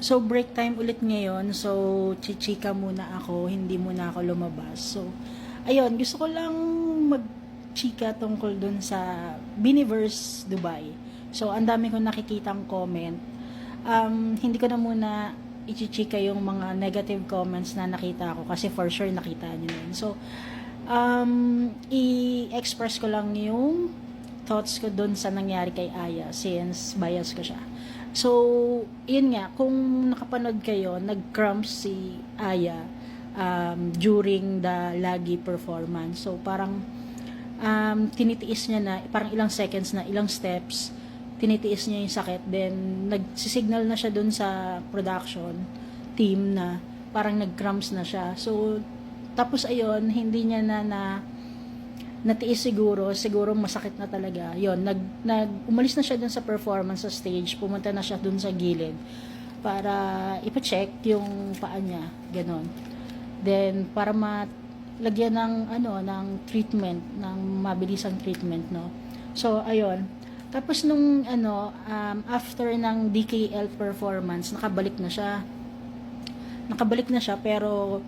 So, break time ulit ngayon. So, chichika muna ako. Hindi muna ako lumabas. So, ayun. Gusto ko lang mag-chika tungkol dun sa Biniverse Dubai. So, ang dami kong nakikitang comment. Hindi ko na muna ichichika yung mga negative comments na nakita ko kasi for sure nakita nyo yun. So, i-express ko lang yung thoughts ko dun sa nangyari kay Aya since bias ko siya. So, yun nga, kung nakapanood kayo, nag-cramps si Aya during the Lagi performance. So, parang tinitiis niya na, parang ilang seconds na, ilang steps, tinitiis niya yung sakit. Then, nagsisignal na siya dun sa production team na parang nag-cramps na siya. So, tapos ayun, hindi niya natiis siguro masakit na talaga. Yon, umalis na siya dun sa performance sa stage, pumunta na siya dun sa gilid para ipa-check yung paa niya, ganon. Then para malagyan ng treatment, ng mabilisang treatment, no. So ayun. Tapos nung after ng DKL performance, nakabalik na siya. Pero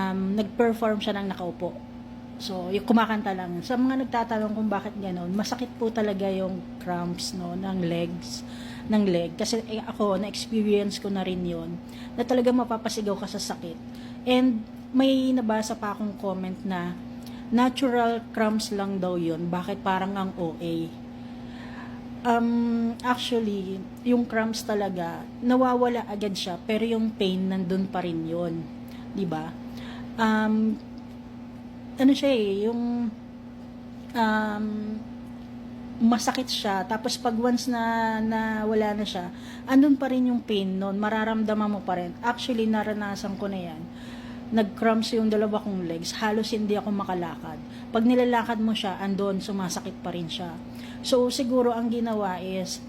nag-perform siya ng nakaupo. So, yung kumakanta lang. Sa mga nagtatanong kung bakit gano'n, masakit po talaga yung cramps, no, ng leg. Kasi ako, na-experience ko na rin yon na talaga mapapasigaw ka sa sakit. And may nabasa pa akong comment na natural cramps lang daw yon. Bakit parang ang OA? Actually, yung cramps talaga, nawawala agad siya, pero yung pain nandun pa rin yon, 'di ba? Ano siya yung masakit siya, tapos pag once na wala na siya, andun pa rin yung pain nun, mararamdaman mo pa rin. Actually, naranasan ko na yan. Nag-cramps yung dalawa kong legs, halos hindi ako makalakad. Pag nilalakad mo siya, andun, sumasakit pa rin siya. So, siguro ang ginawa is,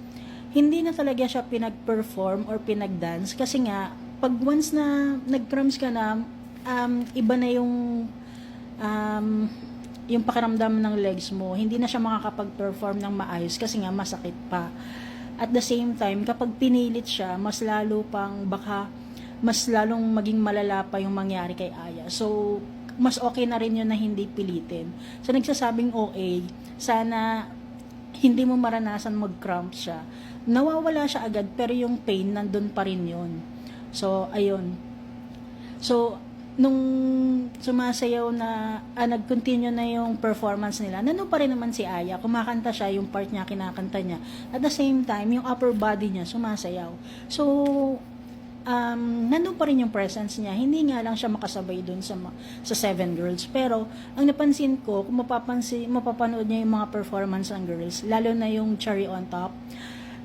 hindi na talaga siya pinag-perform or pinag-dance, kasi nga, pag once na nag-cramps ka na, iba na yung pakiramdam ng legs mo, hindi na siya makakapag-perform ng maayos kasi nga masakit pa. At the same time, kapag pinilit siya, mas lalong maging malala pa yung mangyari kay Aya. So, mas okay na rin yun na hindi pilitin. So, nagsasabing okay, sana hindi mo maranasan mag-cramp siya. Nawawala siya agad, pero yung pain, nandun pa rin yun. So, ayun. So, nung sumasayaw na nag-continue na yung performance nila, nandun pa rin naman si Aya, kumakanta siya, yung part niya, kinakanta niya. At the same time, yung upper body niya, sumasayaw. So, nandun pa rin yung presence niya. Hindi nga lang siya makasabay dun sa Seven Girls. Pero, ang napansin ko, kung mapapanood niya yung mga performance ng girls, lalo na yung Cherry on Top,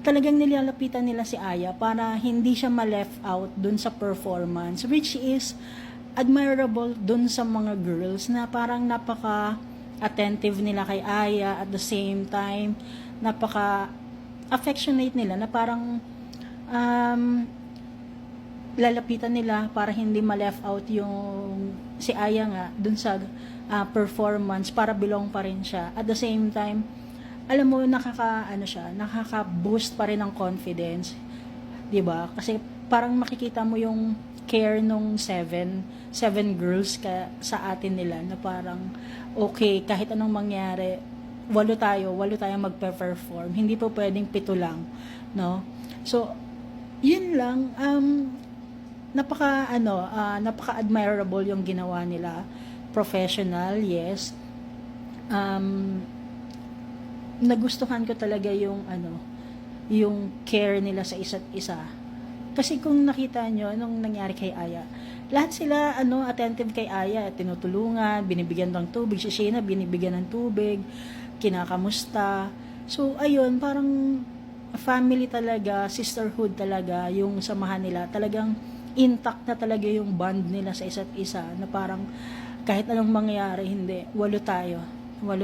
talagang nilalapitan nila si Aya para hindi siya ma-left out dun sa performance, which is admirable dun sa mga girls na parang napaka-attentive nila kay Aya, at the same time, napaka-affectionate nila na parang lalapitan nila para hindi ma-left out yung si Aya nga dun sa performance, para belong pa rin siya. At the same time, alam mo, nakaka-boost pa rin ng confidence, 'di ba? Kasi parang makikita mo yung care nung seven girls sa atin nila, na parang okay, kahit anong mangyari, walo tayo magpe-perform, hindi po pwedeng 7 lang, no? So, yun lang, napaka-admirable yung ginawa nila. Professional, yes. Nagustuhan ko talaga yung care nila sa isa't isa. Kasi kung nakita nyo nung nangyari kay Aya, lahat sila attentive kay Aya, tinutulungan, binibigyan ng tubig, si Shayna binibigyan ng tubig, kinakamusta. So ayun, parang family talaga, sisterhood talaga yung samahan nila. Talagang intact na talaga yung bond nila sa isa't isa, na parang kahit anong mangyari, hindi, walo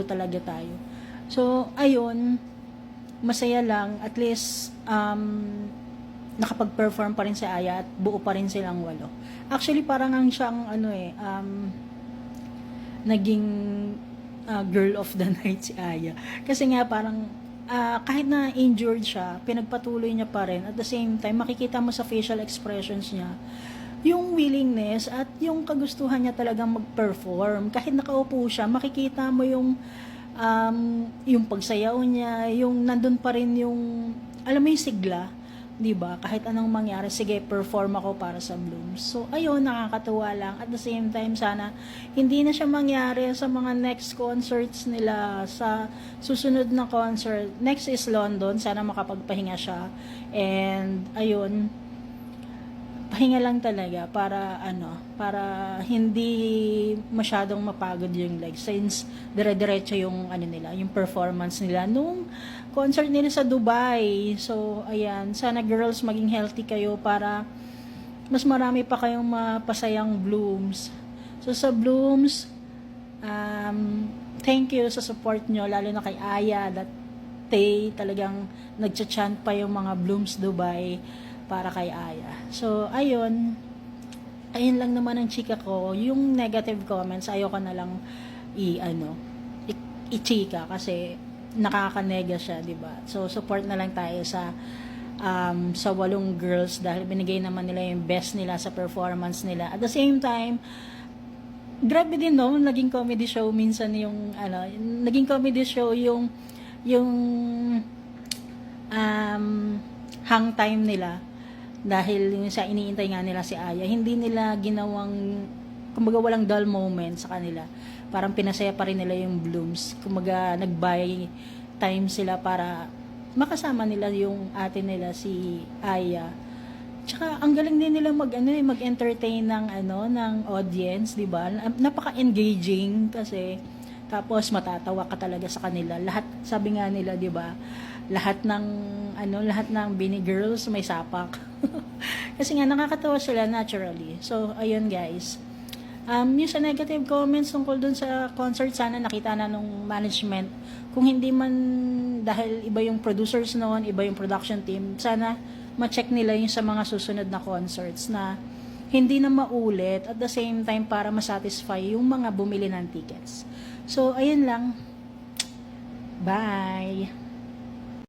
talaga tayo. So ayun, masaya lang, at least nakapag-perform pa rin si Aya at buo pa rin silang 8. Actually, parang ang siyang naging girl of the night si Aya. Kasi nga parang kahit na injured siya, pinagpatuloy niya pa rin. At the same time, makikita mo sa facial expressions niya, yung willingness at yung kagustuhan niya talagang mag-perform. Kahit nakaupo siya, makikita mo yung pagsayaw niya, yung nandun pa rin yung, alam mo yung sigla, 'di ba? Kahit anong mangyari, sige, perform ako para sa Blooms. So, ayun, nakakatuwa lang. At the same time, sana hindi na siya mangyari sa mga next concerts nila, sa susunod na concert. Next is London, sana makapagpahinga siya. And, ayun, pahinga lang talaga para hindi masyadong mapagod yung legs, since dire-diretso yung yung performance nila nung concert nila sa Dubai. So ayan, sana girls maging healthy kayo para mas marami pa kayong mapasayang Blooms. So sa Blooms, thank you sa support nyo, lalo na kay Aya, that talagang nagcha-chant pa yung mga Blooms Dubai para kay Aya. So, ayun lang naman ang chika ko. Yung negative comments, ayoko na lang i-chika kasi nakakanega siya, di ba? So, support na lang tayo sa 8 girls dahil binigay naman nila yung best nila sa performance nila. At the same time, grabe din, no? Naging comedy show minsan naging comedy show yung hang time nila. Dahil yung sa iniintay nga nila si Aya, hindi nila ginawang, kumbaga walang dull moment sa kanila. Parang pinasaya pa rin nila yung Blooms. Kumbaga nag-buy time sila para makasama nila yung ate nila si Aya. Tsaka ang galing din nila mag-entertain ng audience, 'di ba? Napaka-engaging kasi tapos matatawa ka talaga sa kanila. Lahat, sabi nga nila, 'di ba? Lahat ng Bini girls may sapak. Kasi nga nakakatawa sila naturally. So ayun guys. Yung sa negative comments tungkol dun sa concert, sana nakita na nung management. Kung hindi man dahil iba yung producers noon, iba yung production team, sana ma-check nila yung sa mga susunod na concerts na hindi na maulit, at the same time para masatisfy yung mga bumili ng tickets. So ayun lang. Bye!